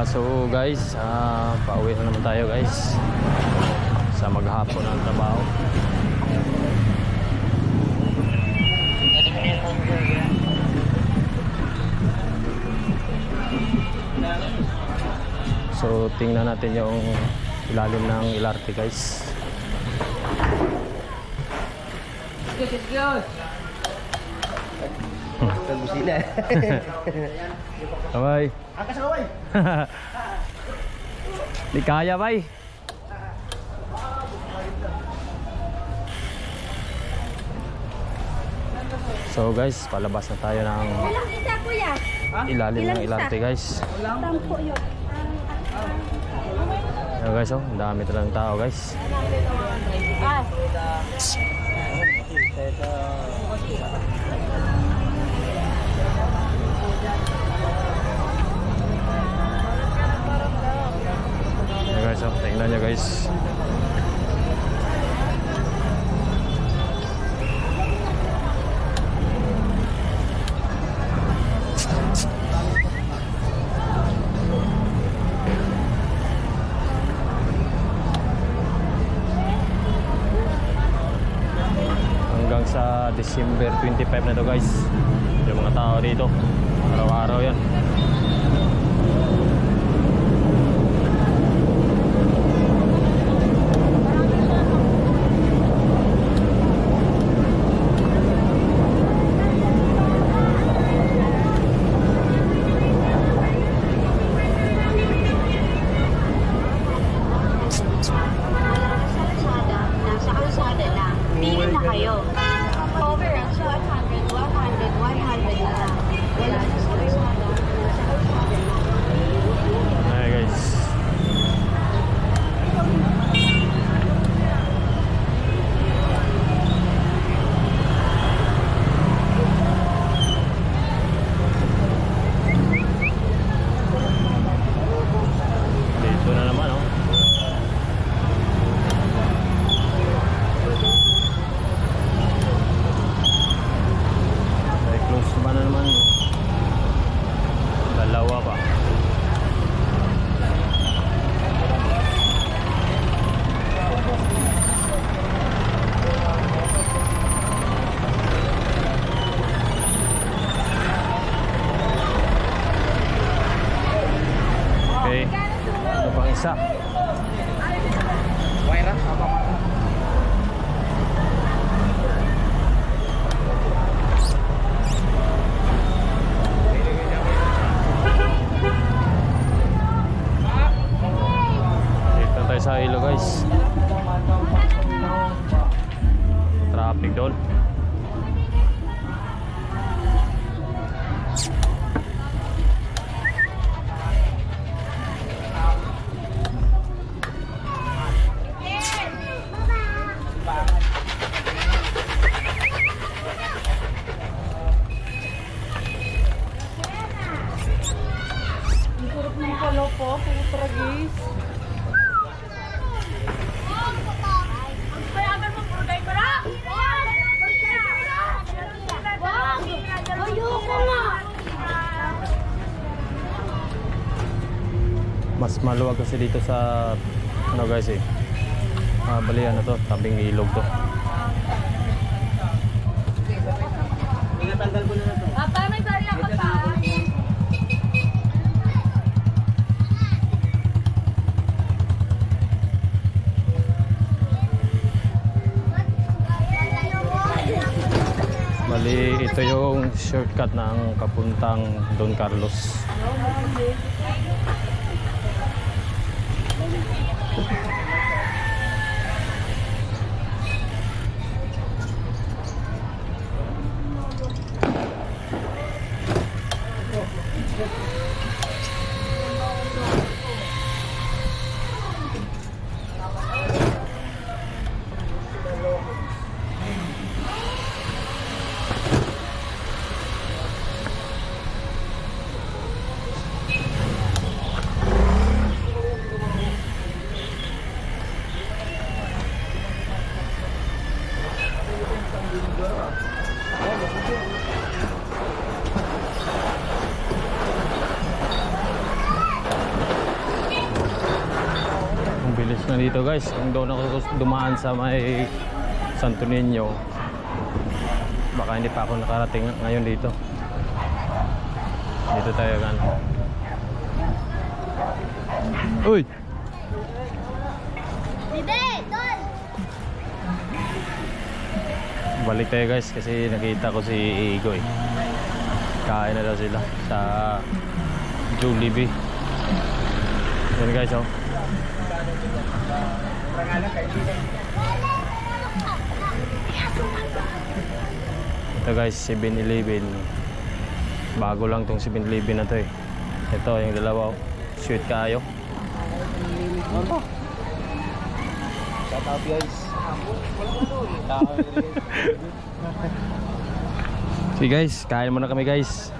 So guys, pauwi na naman tayo guys sa maghapon ng trabaho. So tingnan natin yung ilalim ng LRT guys. Busina. Bye. Angkas ka, bay. Di kaya, bay. So guys, palabas na tayo ng ilalim ng LRT guys. Ayan guys, oh, ang dami talagang tao guys. Ayan guys, oh, tingnan nyo guys. Sa December 25 na to guys, yung mga tao dito araw-araw yan. Isa. Waira. Dito tayo sa ilo guys. Traffic doon. Mas maluwag kasi dito sa ano guys eh. Balian na to, tabing ilog to. Tanggal ko na to. Papa, may bari ako pa. Bali, ito yung shortcut ng kapuntang Don Carlos. nandito guys, kung doon ako dumaan sa may Santo Niño, baka hindi pa ako nakarating ngayon dito. Dito tayo kan. Uy! Bibi! Tol! Balik tayo guys kasi nakita ko si Igo eh. Kain na daw sila sa Jollibee. Yan guys oh. Ito guys, 7-Eleven. Bago lang tong 7-Eleven na to eh. Ito yung dalawa oh. Sweet kayo. Shout out guys. Sige guys, kain muna kami guys.